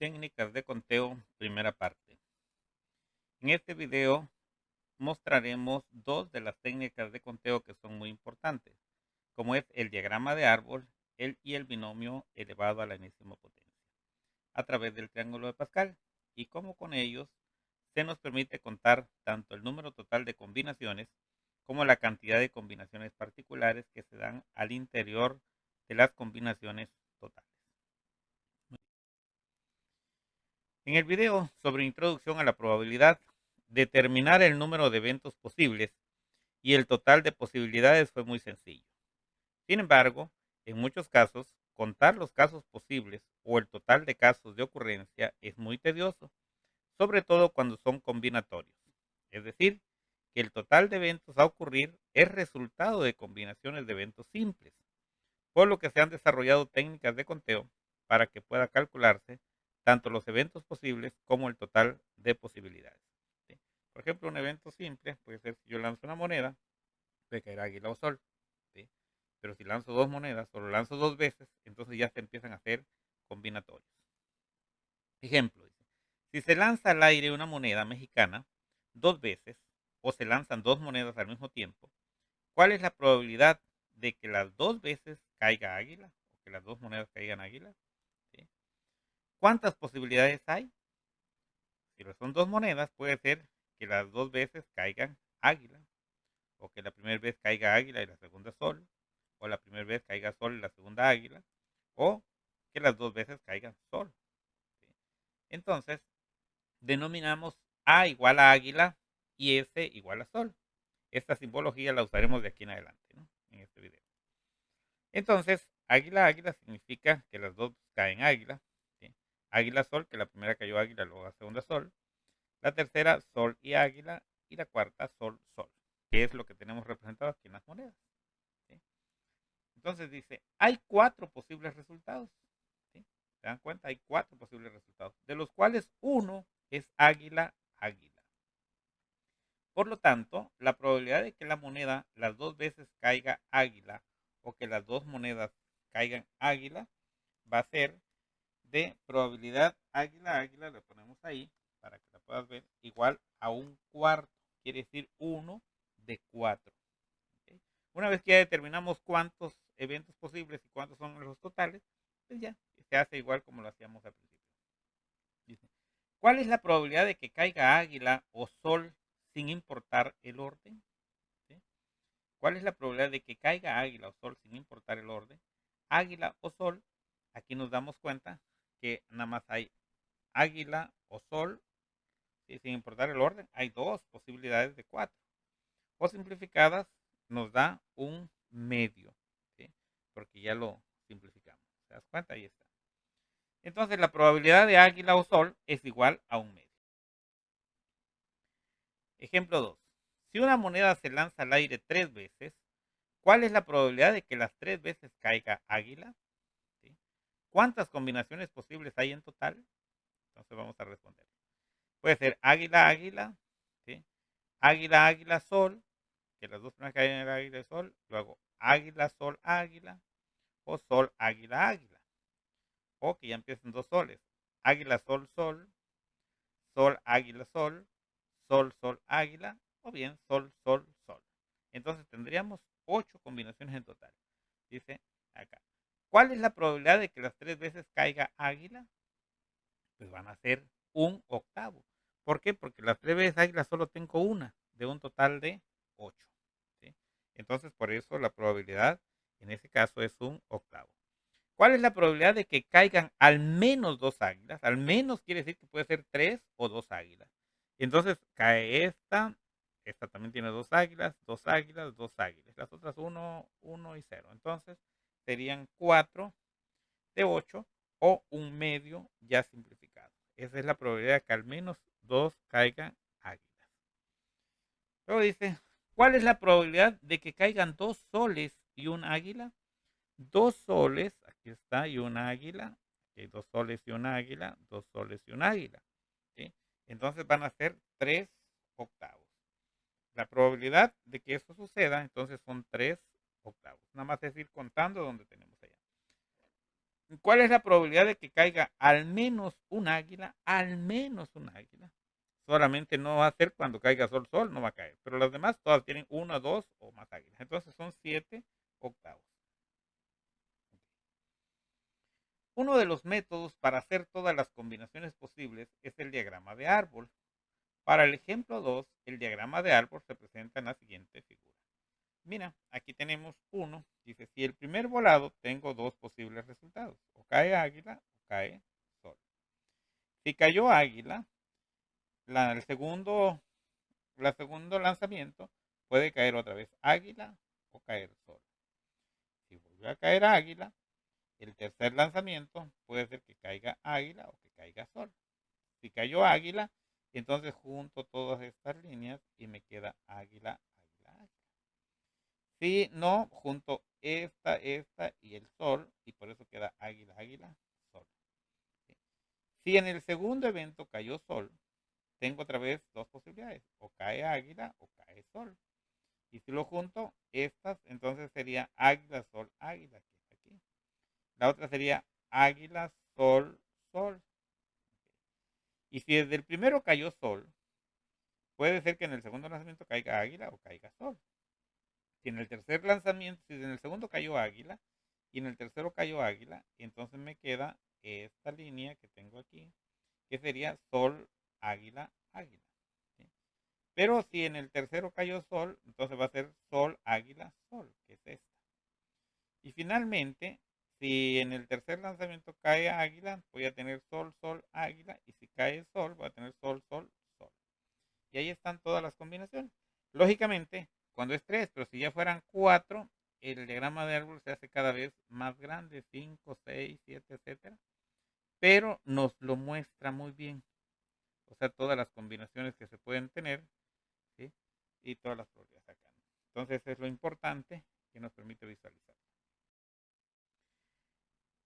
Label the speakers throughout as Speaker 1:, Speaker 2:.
Speaker 1: Técnicas de conteo, primera parte. En este video mostraremos dos de las técnicas de conteo que son muy importantes, como es el diagrama de árbol y el binomio elevado a la enésima potencia, a través del triángulo de Pascal, y cómo con ellos se nos permite contar tanto el número total de combinaciones como la cantidad de combinaciones particulares que se dan al interior de las combinaciones totales. En el video sobre introducción a la probabilidad, determinar el número de eventos posibles y el total de posibilidades fue muy sencillo. Sin embargo, en muchos casos, contar los casos posibles o el total de casos de ocurrencia es muy tedioso, sobre todo cuando son combinatorios. Es decir, que el total de eventos a ocurrir es resultado de combinaciones de eventos simples, por lo que se han desarrollado técnicas de conteo para que pueda calcularse tanto los eventos posibles como el total de posibilidades. ¿Sí? Por ejemplo, un evento simple puede ser si yo lanzo una moneda, puede caer águila o sol. ¿Sí? Pero si lanzo dos monedas o lo lanzo dos veces, entonces ya se empiezan a hacer combinatorios. Ejemplo, dice, si se lanza al aire una moneda mexicana dos veces o se lanzan dos monedas al mismo tiempo, ¿cuál es la probabilidad de que las dos veces caiga águila o que las dos monedas caigan águila? ¿Sí? ¿Cuántas posibilidades hay? Si son dos monedas, puede ser que las dos veces caigan águila, o que la primera vez caiga águila y la segunda sol, o la primera vez caiga sol y la segunda águila, o que las dos veces caigan sol. ¿Sí? Entonces, denominamos A igual a águila y S igual a sol. Esta simbología la usaremos de aquí en adelante, ¿no? En este video. Entonces, águila, águila significa que las dos caen águila. ¿Sí? Águila, sol, que la primera cayó águila, luego la segunda sol. La tercera, sol y águila. Y la cuarta, sol, sol, que es lo que tenemos representado aquí en las monedas. ¿Sí? Entonces dice, hay cuatro posibles resultados. ¿Sí? ¿Se dan cuenta? Hay cuatro posibles resultados, de los cuales uno es águila, águila. Por lo tanto, la probabilidad de que la moneda las dos veces caiga águila o que las dos monedas caigan águila va a ser de probabilidad águila, águila, le ponemos ahí para que la puedas ver, igual a un cuarto. Quiere decir 1 de 4. ¿Okay? Una vez que ya determinamos cuántos eventos posibles y cuántos son los totales, pues ya se hace igual como lo hacíamos al principio. Dice, ¿cuál es la probabilidad de que caiga águila o sol sin importar el orden? ¿Sí? ¿Cuál es la probabilidad de que caiga águila o sol sin importar el orden? Águila o sol, aquí nos damos cuenta que nada más hay águila o sol, ¿sí? Sin importar el orden, hay dos posibilidades de cuatro. O simplificadas nos da un medio, ¿sí? Porque ya lo simplificamos. ¿Te das cuenta? Ahí está. Entonces la probabilidad de águila o sol es igual a un medio. Ejemplo 2. Si una moneda se lanza al aire tres veces, ¿cuál es la probabilidad de que las tres veces caiga águila? ¿Sí? ¿Cuántas combinaciones posibles hay en total? Entonces vamos a responder. Puede ser águila, águila, ¿sí? Águila, águila, sol, que las dos primeras caen en el águila y sol, luego águila, sol, águila, o sol, águila, águila, o que ya empiezan dos soles, águila, sol, sol, sol, águila, sol, sol, sol, águila, o bien sol, sol, sol. Entonces tendríamos 8 combinaciones en total. Dice acá, ¿cuál es la probabilidad de que las tres veces caiga águila? Pues van a ser un octavo. ¿Por qué? Porque las tres veces águila solo tengo una, de un total de 8. ¿Sí? Entonces, por eso la probabilidad en ese caso es un octavo. ¿Cuál es la probabilidad de que caigan al menos dos águilas? Al menos quiere decir que puede ser tres o dos águilas. Entonces cae esta también tiene dos águilas, dos águilas, dos águilas. Las otras 1, 1 y 0. Entonces serían 4 de 8 o un medio ya simplificado. Esa es la probabilidad de que al menos dos caigan águilas. Luego dice, ¿cuál es la probabilidad de que caigan dos soles y un águila? Dos soles, aquí está, y una águila. Aquí hay dos soles y una águila, dos soles y un águila. ¿Sí? Entonces van a ser 3 octavos. La probabilidad de que eso suceda, entonces son 3 octavos. Nada más es ir contando donde tenemos allá. ¿Cuál es la probabilidad de que caiga al menos un águila? Al menos un águila. Solamente no va a ser cuando caiga sol, sol, no va a caer. Pero las demás todas tienen una, dos o más águilas. Entonces son 7/8. Uno de los métodos para hacer todas las combinaciones posibles es el diagrama de árbol. Para el ejemplo 2, el diagrama de árbol se presenta en la siguiente figura. Mira, aquí tenemos uno. Dice, si el primer volado tengo dos posibles resultados. O cae águila o cae sol. Si cayó águila, el segundo lanzamiento puede caer otra vez águila o caer sol. Si volvió a caer águila, el tercer lanzamiento puede ser que caiga águila o que caiga sol. Si cayó águila, entonces junto todas estas líneas y me queda águila, águila, águila. Si no, junto esta y el sol, y por eso queda águila, águila, sol. ¿Sí? Si en el segundo evento cayó sol, tengo otra vez dos posibilidades, o cae águila o cae sol. Y si lo junto, estas, entonces sería águila, sol, águila, que es aquí. La otra sería águila, sol, sol. Y si desde el primero cayó sol, puede ser que en el segundo lanzamiento caiga águila o caiga sol. Si en el tercer lanzamiento, si en el segundo cayó águila y en el tercero cayó águila, entonces me queda esta línea que tengo aquí, que sería sol, águila, águila. ¿Sí? Pero si en el tercero cayó sol, entonces va a ser sol, águila, sol, que es esta. Y finalmente, si en el tercer lanzamiento cae águila, voy a tener sol, sol, águila. Y si cae sol, voy a tener sol, sol, sol. Y ahí están todas las combinaciones. Lógicamente, cuando es 3, pero si ya fueran 4, el diagrama de árbol se hace cada vez más grande, 5, 6, 7, etcétera. Pero nos lo muestra muy bien. O sea, todas las combinaciones que se pueden tener, ¿sí? Y todas las probabilidades acá. Entonces, es lo importante que nos permite visualizar.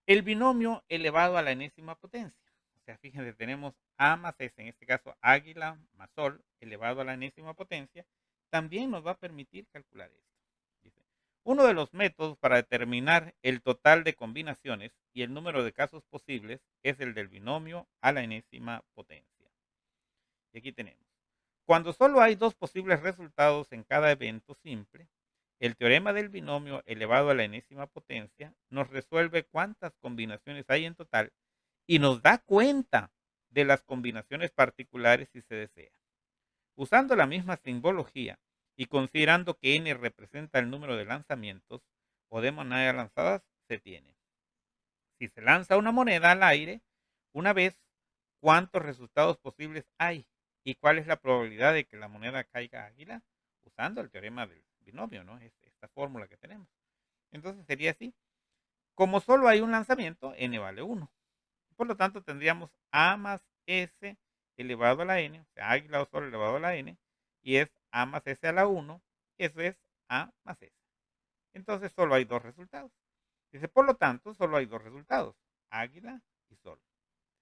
Speaker 1: El binomio elevado a la enésima potencia. O sea, fíjense, tenemos A más S, en este caso águila más sol, elevado a la enésima potencia, también nos va a permitir calcular esto. Dice, uno de los métodos para determinar el total de combinaciones y el número de casos posibles es el del binomio a la enésima potencia. Y aquí tenemos, cuando solo hay dos posibles resultados en cada evento simple, el teorema del binomio elevado a la enésima potencia nos resuelve cuántas combinaciones hay en total y nos da cuenta de las combinaciones particulares si se desea. Usando la misma simbología y considerando que n representa el número de lanzamientos o de monedas lanzadas, se tiene. Si se lanza una moneda al aire una vez, ¿cuántos resultados posibles hay? ¿Y cuál es la probabilidad de que la moneda caiga águila? Usando el teorema del binomio, ¿no? Es esta fórmula que tenemos. Entonces sería así. Como solo hay un lanzamiento, n vale 1. Por lo tanto, tendríamos a más s elevado a la n, o sea, águila o sol elevado a la n, y es a más s a la 1, eso es a más s. Entonces solo hay dos resultados. Dice, por lo tanto, solo hay dos resultados, águila y sol.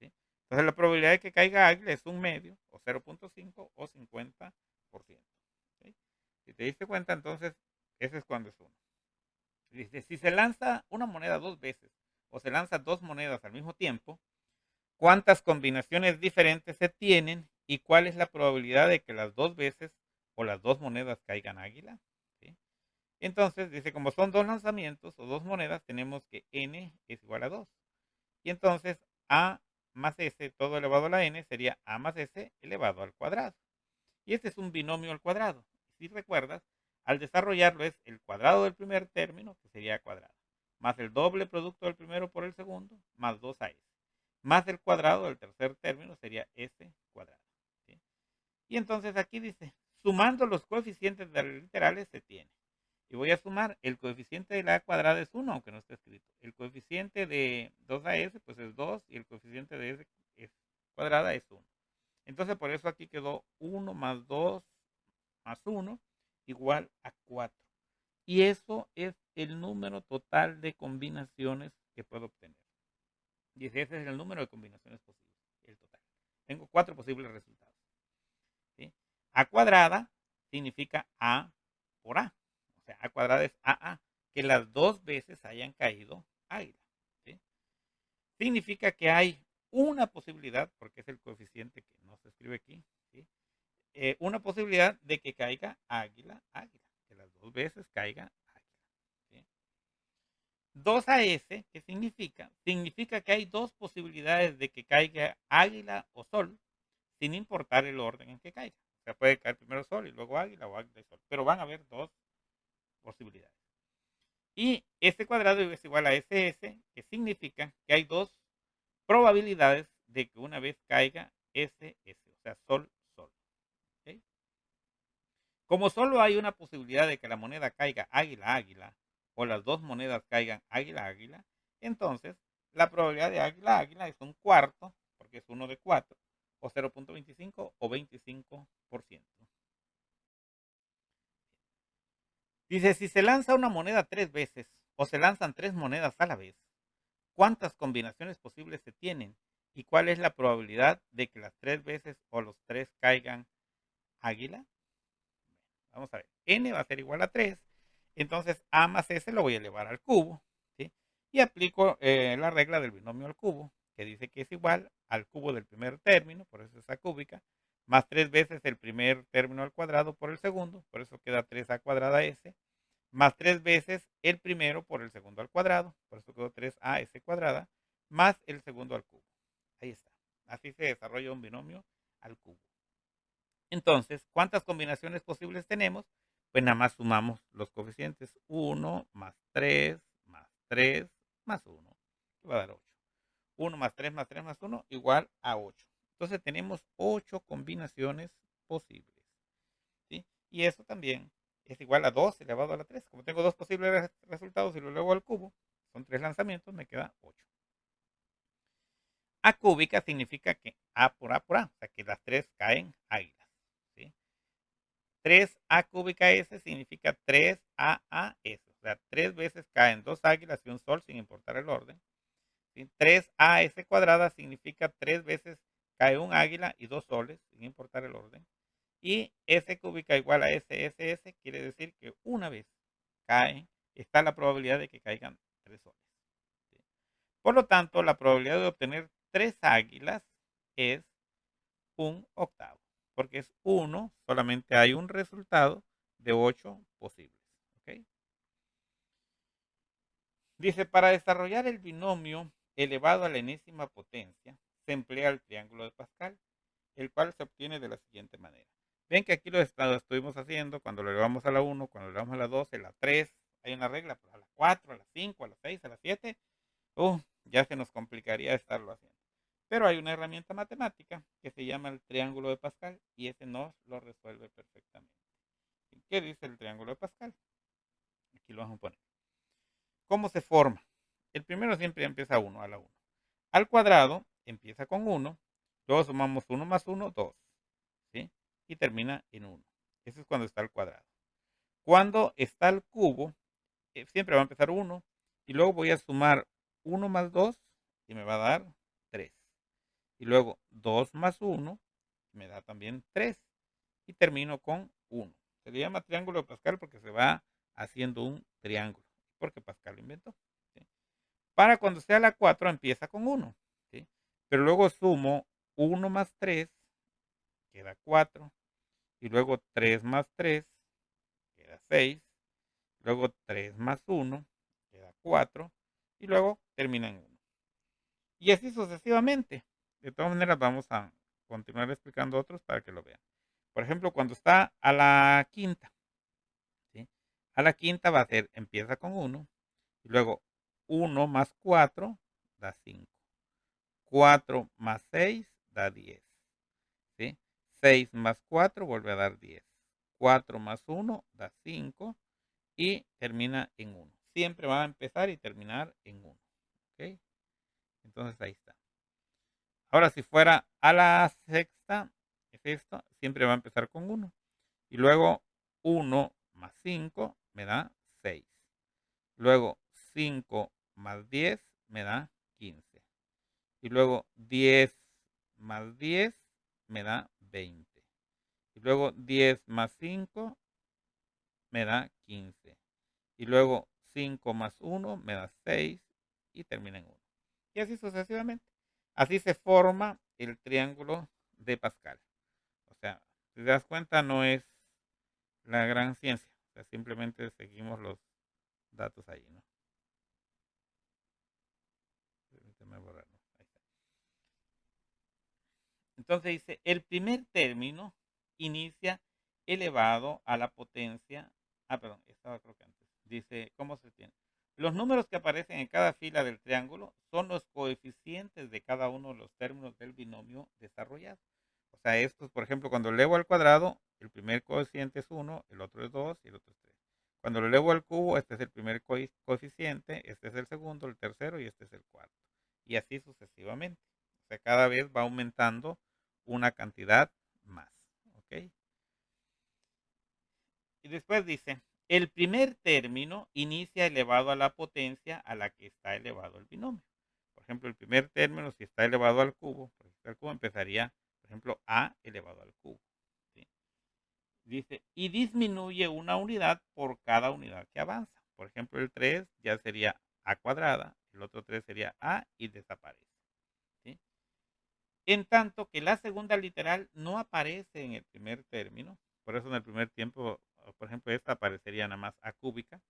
Speaker 1: ¿Sí? Entonces la probabilidad de que caiga águila es un medio, o 0.5 o 50%. ¿Sí? Si te diste cuenta, entonces, ese es cuando es uno. Dice, si se lanza una moneda dos veces, o se lanzan dos monedas al mismo tiempo, ¿cuántas combinaciones diferentes se tienen y cuál es la probabilidad de que las dos veces o las dos monedas caigan águila? ¿Sí? Entonces, dice, como son dos lanzamientos o dos monedas, tenemos que n es igual a 2. Y entonces a más s todo elevado a la n sería a más s elevado al cuadrado. Y este es un binomio al cuadrado. Si recuerdas, al desarrollarlo es el cuadrado del primer término, que sería cuadrado, más el doble producto del primero por el segundo, más 2as, más el cuadrado del tercer término sería s cuadrado. ¿Sí? Y entonces aquí dice, sumando los coeficientes de las literales se tiene. Y voy a sumar, el coeficiente de la cuadrada es 1, aunque no esté escrito. El coeficiente de 2as pues es 2 y el coeficiente de s cuadrada es 1. Entonces por eso aquí quedó 1 más 2 más 1 igual a 4. Y eso es el número total de combinaciones que puedo obtener. Y ese es el número de combinaciones posibles, el total. Tengo 4 posibles resultados. ¿Sí? A cuadrada significa A por A. O sea, A cuadrada es AA, que las dos veces hayan caído águila. ¿Sí? significa que hay una posibilidad, porque es el coeficiente que no se escribe aquí, ¿sí? Una posibilidad de que caiga águila, águila, que las dos veces caiga águila. ¿Sí? 2AS, ¿qué significa? Significa que hay dos posibilidades de que caiga águila o sol, sin importar el orden en que caiga. O sea, puede caer primero sol y luego águila o águila y sol, pero van a haber dos posibilidades. Y S cuadrado es igual a SS, que significa que hay dos probabilidades de que una vez caiga SS, o sea, sol, sol. ¿Okay? Como solo hay una posibilidad de que la moneda caiga águila, águila, o las dos monedas caigan águila, águila, entonces la probabilidad de águila, águila es un cuarto, porque es 1 de 4, o 0.25 o 25%. Dice, si se lanza una moneda 3 veces o se lanzan 3 monedas a la vez, ¿cuántas combinaciones posibles se tienen? ¿Y cuál es la probabilidad de que las 3 veces o los 3 caigan águila? Vamos a ver, n va a ser igual a 3, entonces a más s lo voy a elevar al cubo, ¿sí? Y aplico la regla del binomio al cubo, que dice que es igual al cubo del primer término, por eso es a cúbica, más 3 veces el primer término al cuadrado por el segundo, por eso queda 3a cuadrada s, más 3 veces el primero por el segundo al cuadrado, por eso quedó 3as cuadrada, más el segundo al cubo. Ahí está. Así se desarrolla un binomio al cubo. Entonces, ¿cuántas combinaciones posibles tenemos? Pues nada más sumamos los coeficientes. 1 más 3 más 3 más 1, que va a dar 8. 1 más 3 más 3 más 1 igual a 8. Entonces tenemos 8 combinaciones posibles. ¿Sí? Y eso también es igual a 2 elevado a la 3. Como tengo dos posibles resultados y lo elevo al cubo, son 3 lanzamientos, me queda 8. A cúbica significa que A por A por A, o sea que las 3 caen águilas. ¿Sí? 3A cúbica S significa 3AAS, o sea, 3 veces caen 2 águilas y un sol sin importar el orden. ¿Sí? 3AS cuadrada significa 3 veces cae un águila y 2 soles sin importar el orden. Y S cúbica igual a SSS quiere decir que una vez cae, está la probabilidad de que caigan 3 soles. ¿Sí? Por lo tanto, la probabilidad de obtener 3 águilas es un octavo, porque es 1, solamente hay un resultado de 8 posibles. ¿Okay? Dice, para desarrollar el binomio elevado a la enésima potencia, se emplea el triángulo de Pascal, el cual se obtiene de la siguiente manera. Ven que aquí lo estuvimos haciendo cuando lo elevamos a la 1, cuando lo elevamos a la 2, a la 3, hay una regla, pues a la 4, a la 5, a la 6, a la 7, ya se nos complicaría estarlo haciendo. Pero hay una herramienta matemática que se llama el triángulo de Pascal y ese nos lo resuelve perfectamente. ¿Qué dice el triángulo de Pascal? Aquí lo vamos a poner. ¿Cómo se forma? El primero siempre empieza 1 a la 1. Al cuadrado empieza con 1, luego sumamos 1 más 1, 2, ¿sí? Y termina en 1. Eso es cuando está al cuadrado. Cuando está al cubo, siempre va a empezar 1 y luego voy a sumar 1 más 2 y me va a dar 3. Y luego 2 más 1 me da también 3. Y termino con 1. Se le llama triángulo de Pascal porque se va haciendo un triángulo. Porque Pascal lo inventó. ¿Sí? Para cuando sea la 4 empieza con 1. ¿Sí? Pero luego sumo 1 más 3, queda 4. Y luego 3 más 3, queda 6. Luego 3 más 1, queda 4. Y luego termina en 1. Y así sucesivamente. De todas maneras vamos a continuar explicando otros para que lo vean. Por ejemplo, cuando está a la quinta, ¿sí? A la quinta va a ser, empieza con 1, y luego 1 más 4 da 5. 4 más 6 da 10. ¿Sí? 6 más 4 vuelve a dar 10. 4 más 1 da 5 y termina en 1. Siempre va a empezar y terminar en 1. ¿Ok? Entonces ahí está. Ahora, si fuera a la sexta, es esto, siempre va a empezar con 1. Y luego 1 más 5 me da 6. Luego 5 más 10 me da 15. Y luego 10 más 10 me da 20. Y luego 10 más 5 me da 15. Y luego 5 más 1 me da 6 y termina en 1. y así sucesivamente. Así se forma el triángulo de Pascal. O sea, si te das cuenta, no es la gran ciencia. O sea, simplemente seguimos los datos ahí, ¿no? Permíteme borrarlo. Ahí está. Entonces dice, el primer término inicia elevado a la potencia. Ah, perdón, estaba creo que antes. Dice, ¿cómo se tiene? Los números que aparecen en cada fila del triángulo son los coeficientes de cada uno de los términos del binomio desarrollado. O sea, estos, por ejemplo, cuando elevo al cuadrado, el primer coeficiente es 1, el otro es 2 y el otro es 3. Cuando lo elevo al cubo, este es el primer coeficiente, este es el segundo, el tercero y este es el cuarto. Y así sucesivamente. O sea, cada vez va aumentando una cantidad más. ¿Ok? Y después dice, el primer término inicia elevado a la potencia a la que está elevado el binomio. Por ejemplo, el primer término, si está elevado al cubo, empezaría, por ejemplo, a elevado al cubo. ¿Sí? Dice, y disminuye una unidad por cada unidad que avanza. Por ejemplo, el 3 ya sería a cuadrada, el otro 3 sería a y desaparece. ¿Sí? En tanto que la segunda literal no aparece en el primer término, por eso en el primer tiempo, por ejemplo, esta aparecería nada más a cúbica,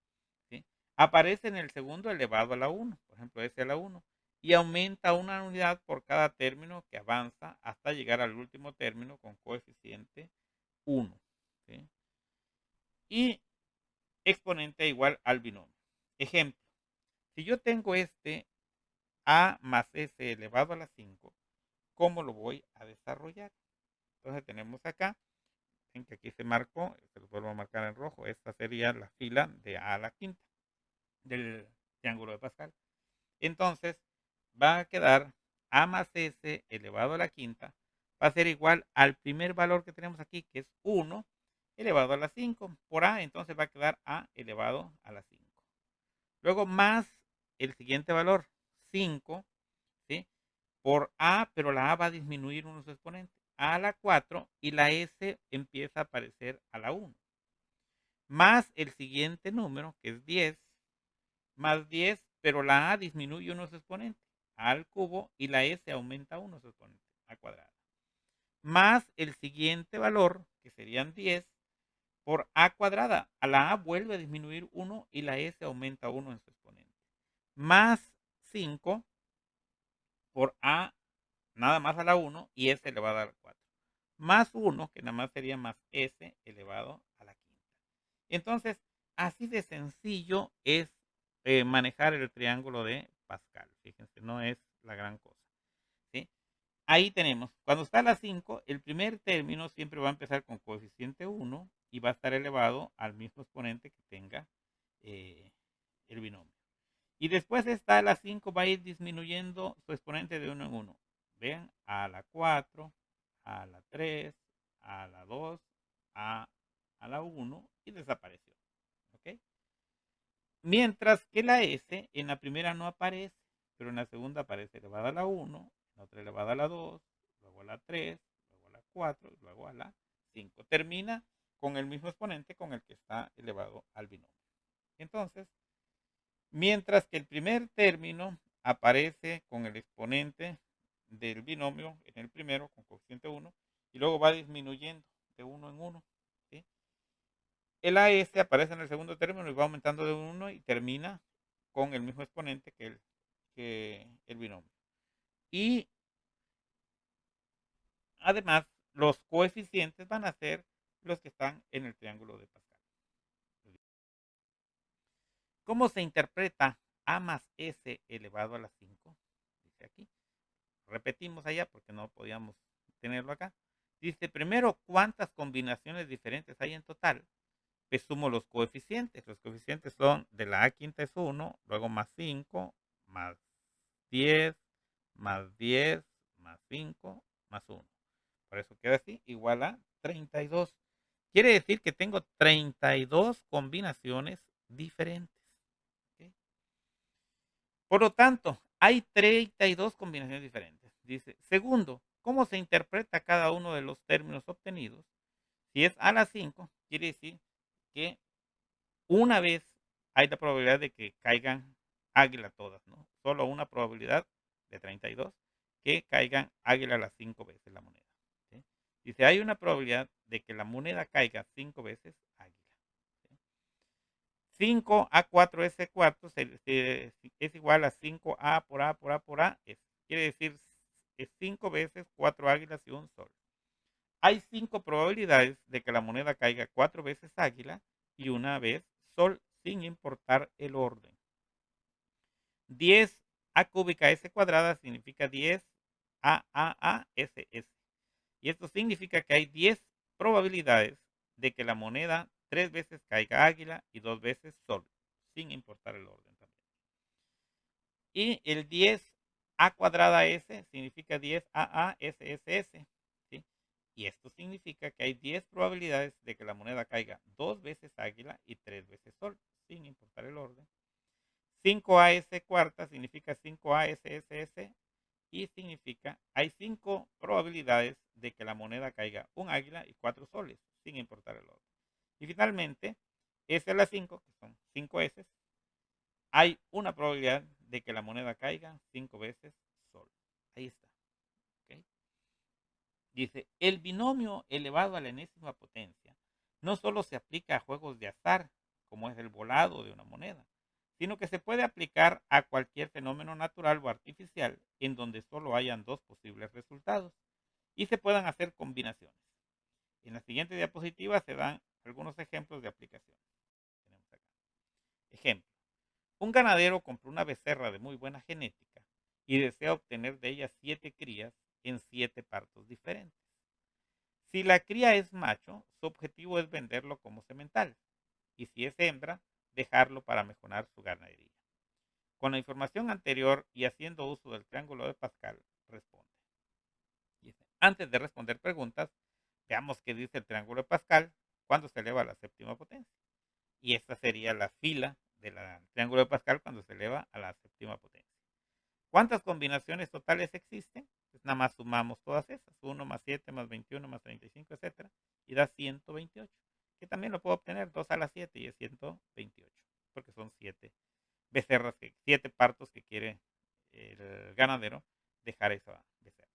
Speaker 1: ¿sí? Aparece en el segundo elevado a la 1, por ejemplo, ese a la 1, y aumenta una unidad por cada término que avanza hasta llegar al último término con coeficiente 1, ¿sí? Y exponente igual al binomio. Ejemplo, si yo tengo este a más s elevado a la 5, ¿cómo lo voy a desarrollar? Entonces tenemos acá, en que aquí se marcó, se lo vuelvo a marcar en rojo, esta sería la fila de a la quinta del triángulo de Pascal. Entonces va a quedar a más s elevado a la quinta, va a ser igual al primer valor que tenemos aquí, que es 1 elevado a la 5 por a, entonces va a quedar a elevado a la 5. Luego más el siguiente valor, 5, ¿sí? Por a, pero la a va a disminuir unos exponentes, a la 4 y la s empieza a aparecer a la 1. Más el siguiente número, que es 10, más 10, pero la a disminuye unos exponentes, a al cubo, y la s aumenta unos exponentes, a cuadrada. Más el siguiente valor, que serían 10, por a cuadrada. A la a vuelve a disminuir 1 y la s aumenta 1 en su exponente. Más 5 por a nada más a la 1 y s elevado a la 4. Más 1, que nada más sería más s elevado a la quinta. Entonces, así de sencillo es manejar el triángulo de Pascal. Fíjense, no es la gran cosa. ¿Sí? Ahí tenemos, cuando está a la 5, el primer término siempre va a empezar con coeficiente 1 y va a estar elevado al mismo exponente que tenga eh, el binomio. Y después está a la 5, va a ir disminuyendo su exponente de 1 en 1. Vean, a la 4, a la 3, a la 2, a la 1 y desapareció. ¿Ok? Mientras que la S en la primera no aparece, pero en la segunda aparece elevada a la 1, en la otra elevada a la 2, luego a la 3, luego a la 4 y luego a la 5. Termina con el mismo exponente con el que está elevado al binomio. Entonces, mientras que el primer término aparece con el exponente del binomio en el primero, con coeficiente 1, y luego va disminuyendo de 1 en 1. ¿Sí? El AS aparece en el segundo término y va aumentando de 1 y termina con el mismo exponente que el binomio. Y además, los coeficientes van a ser los que están en el triángulo de Pascal. ¿Cómo se interpreta a más s elevado a la 5? Dice aquí. Repetimos allá porque no podíamos tenerlo acá. Dice, primero, ¿cuántas combinaciones diferentes hay en total? Pues sumo los coeficientes. Los coeficientes son de la a quinta es 1, luego más 5, más 10, más 10, más 5, más 1. Por eso queda así, igual a 32. Quiere decir que tengo 32 combinaciones diferentes. ¿Okay? Por lo tanto, hay 32 combinaciones diferentes. Dice, segundo, ¿cómo se interpreta cada uno de los términos obtenidos? Si es a la 5, quiere decir que una vez hay la probabilidad de que caigan águila todas, ¿no? Solo una probabilidad de 32, que caigan águila las 5 veces la moneda. ¿Sí? Dice, hay una probabilidad de que la moneda caiga 5 veces águila. ¿Sí? 5A4S4 es igual a 5A por A por A por A. Quiere decir, es 5 veces 4 águilas y un sol. Hay 5 probabilidades de que la moneda caiga 4 veces águila y una vez sol, sin importar el orden. 10 A cúbica S cuadrada significa 10 S. Y esto significa que hay 10 probabilidades de que la moneda 3 veces caiga águila y 2 veces sol, sin importar el orden también. Y el 10 A cuadrada S significa 10 SSS. ¿Sí? Y esto significa que hay 10 probabilidades de que la moneda caiga 2 veces águila y 3 veces sol, sin importar el orden. 5AS cuarta significa 5ASSS y significa hay 5 probabilidades de que la moneda caiga un águila y 4 soles, sin importar el orden. Y finalmente, S a la 5, que son 5 S, hay una probabilidad de que la moneda caiga 5 veces sol. Ahí está. ¿Okay? Dice, el binomio elevado a la enésima potencia no solo se aplica a juegos de azar, como es el volado de una moneda, sino que se puede aplicar a cualquier fenómeno natural o artificial en donde solo hayan dos posibles resultados y se puedan hacer combinaciones. En la siguiente diapositiva se dan algunos ejemplos de aplicaciones. Tenemos acá. Ejemplo. Un ganadero compró una becerra de muy buena genética y desea obtener de ella 7 crías en 7 partos diferentes. Si la cría es macho, su objetivo es venderlo como semental, y si es hembra, dejarlo para mejorar su ganadería. Con la información anterior y haciendo uso del triángulo de Pascal, responde. Antes de responder preguntas, veamos qué dice el triángulo de Pascal cuando se eleva a la séptima potencia. Y esta sería la fila del triángulo de Pascal cuando se eleva a la séptima potencia. ¿Cuántas combinaciones totales existen? Pues nada más sumamos todas esas, 1 más 7 más 21 más 35, etcétera, y da 128, que también lo puedo obtener 2 a la 7 y es 128, porque son 7 becerras, 7 partos que quiere el ganadero dejar esa becerra.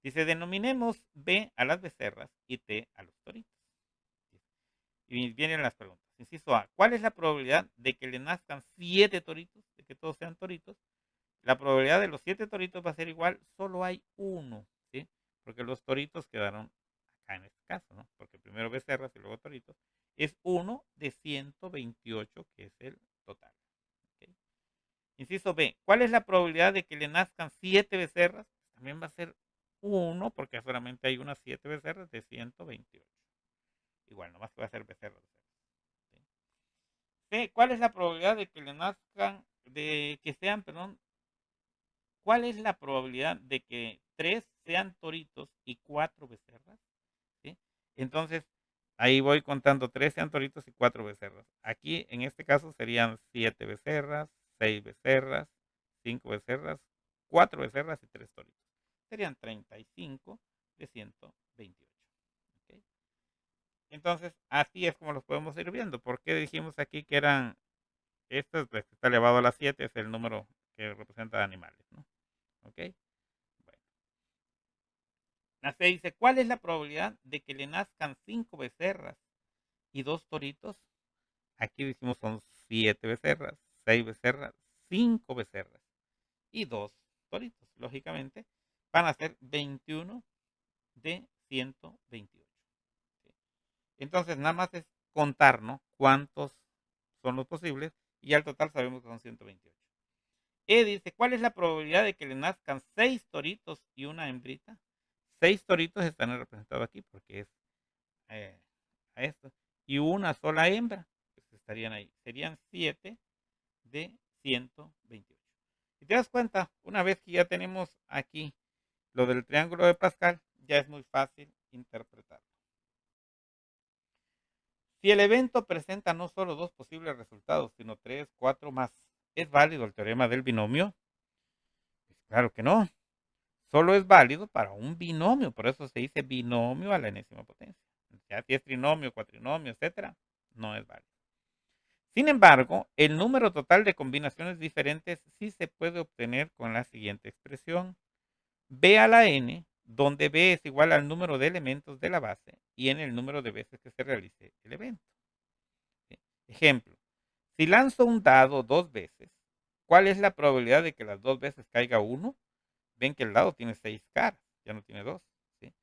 Speaker 1: Dice, denominemos B a las becerras y T a los toritos. Y vienen las preguntas. Inciso A, ¿cuál es la probabilidad de que le nazcan 7 toritos, de que todos sean toritos? La probabilidad de los 7 toritos va a ser igual, solo hay uno, ¿sí? Porque los toritos quedaron acá en este caso, ¿no? Porque primero becerras y luego toritos. Es 1 de 128, que es el total. ¿Okay? Inciso B, ¿cuál es la probabilidad de que le nazcan 7 becerras? También va a ser 1, porque solamente hay unas 7 becerras de 128. Igual, nomás que va a ser becerras. ¿Sí? C, ¿cuál es la probabilidad de que le nazcan, de que sean, perdón, ¿cuál es la probabilidad de que 3 sean toritos y 4 becerras? ¿Sí? Entonces, ahí voy contando 3 sean toritos y 4 becerras. Aquí, en este caso, serían 7 becerras, 6 becerras, 5 becerras, 4 becerras y 3 toritos. Serían 35 de 128. ¿Okay? Entonces, así es como los podemos ir viendo. ¿Por qué dijimos aquí que eran, esto pues, está elevado a las 7, es el número que representa animales, ¿no? ¿Ok? Bueno. La C dice, ¿cuál es la probabilidad de que le nazcan 5 becerras y 2 toritos? Aquí decimos son 7 becerras, 6 becerras, 5 becerras y 2 toritos. Lógicamente, van a ser 21 de 128. ¿Sí? Entonces, nada más es contar, ¿no? Cuántos son los posibles y al total sabemos que son 128. E dice, ¿cuál es la probabilidad de que le nazcan 6 toritos y una hembrita? 6 toritos están representados aquí porque es a esto. Y una sola hembra, pues estarían ahí. Serían 7 de 128. Si te das cuenta, una vez que ya tenemos aquí lo del triángulo de Pascal, ya es muy fácil interpretarlo. Si el evento presenta no solo dos posibles resultados, sino 3, 4 más, ¿es válido el teorema del binomio? Pues claro que no. Solo es válido para un binomio, por eso se dice binomio a la enésima potencia. Ya si es trinomio, cuatrinomio, etcétera, no es válido. Sin embargo, el número total de combinaciones diferentes sí se puede obtener con la siguiente expresión. B a la n, donde B es igual al número de elementos de la base y n el número de veces que se realice el evento. ¿Sí? Ejemplo, si lanzo un dado 2 veces, ¿cuál es la probabilidad de que las 2 veces caiga 1? Ven que el dado tiene 6 caras, ya no tiene 2. ¿Sí?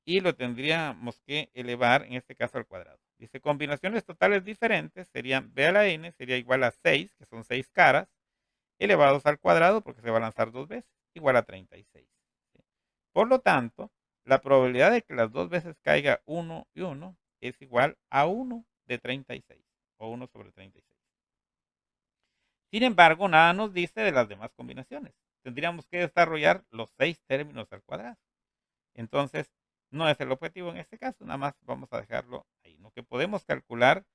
Speaker 1: Y lo tendríamos que elevar, en este caso, al cuadrado. Dice, combinaciones totales diferentes serían B a la n sería igual a 6, que son 6 caras, elevados al cuadrado, porque se va a lanzar 2 veces, igual a 36. ¿Sí? Por lo tanto, la probabilidad de que las 2 veces caiga 1 y 1 es igual a 1 de 36, o 1 sobre 36. Sin embargo, nada nos dice de las demás combinaciones. Tendríamos que desarrollar los 6 términos al cuadrado. Entonces, no es el objetivo en este caso, nada más vamos a dejarlo ahí. Lo que podemos calcular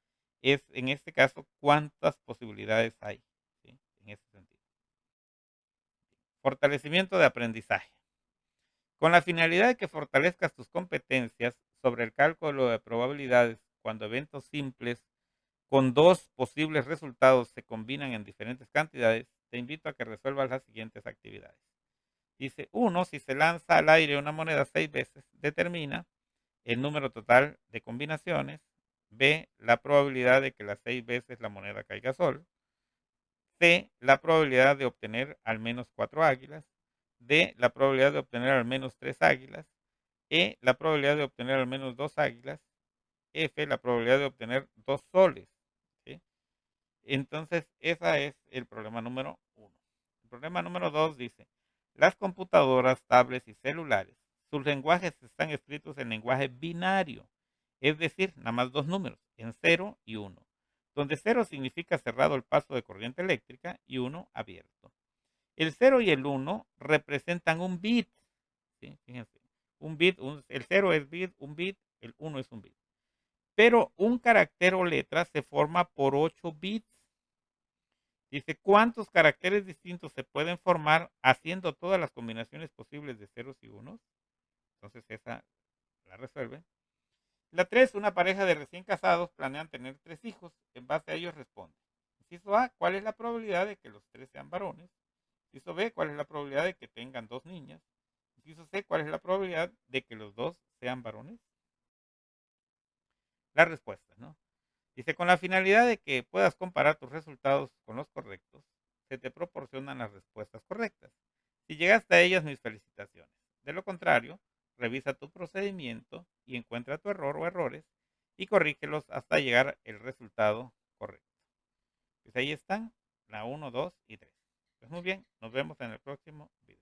Speaker 1: es, en este caso, cuántas posibilidades hay, ¿sí? En ese sentido. Fortalecimiento de aprendizaje. Con la finalidad de que fortalezcas tus competencias sobre el cálculo de probabilidades cuando eventos simples con dos posibles resultados se combinan en diferentes cantidades, te invito a que resuelvas las siguientes actividades. Dice, 1, si se lanza al aire una moneda 6 veces, determina el número total de combinaciones. B, la probabilidad de que las 6 veces la moneda caiga sol. C, la probabilidad de obtener al menos 4 águilas. D, la probabilidad de obtener al menos 3 águilas. E, la probabilidad de obtener al menos 2 águilas. F, la probabilidad de obtener 2 soles. ¿Sí? Entonces, ese es el problema número 1. El problema número 2 dice, las computadoras, tablets y celulares, sus lenguajes están escritos en lenguaje binario, es decir, nada más dos números, en 0 y 1, donde 0 significa cerrado el paso de corriente eléctrica y 1 abierto. El 0 y el 1 representan un bit, ¿sí? Fíjense, un bit, el 0 es bit, un bit, el 1 es un bit. Pero un carácter o letra se forma por 8 bits. Dice, ¿cuántos caracteres distintos se pueden formar haciendo todas las combinaciones posibles de ceros y unos? Entonces esa la resuelve. La 3, una pareja de recién casados planean tener 3 hijos. En base a ellos responde. Inciso A, ¿cuál es la probabilidad de que los 3 sean varones? Inciso B, ¿cuál es la probabilidad de que tengan 2 niñas? Inciso C, ¿cuál es la probabilidad de que los 2 sean varones? La respuesta, ¿no? Dice, con la finalidad de que puedas comparar tus resultados con los correctos, se te proporcionan las respuestas correctas. Si llegaste a ellas, mis felicitaciones. De lo contrario, revisa tu procedimiento y encuentra tu error o errores y corrígelos hasta llegar al resultado correcto. Pues ahí están, la 1, 2 y 3. Pues muy bien, nos vemos en el próximo video.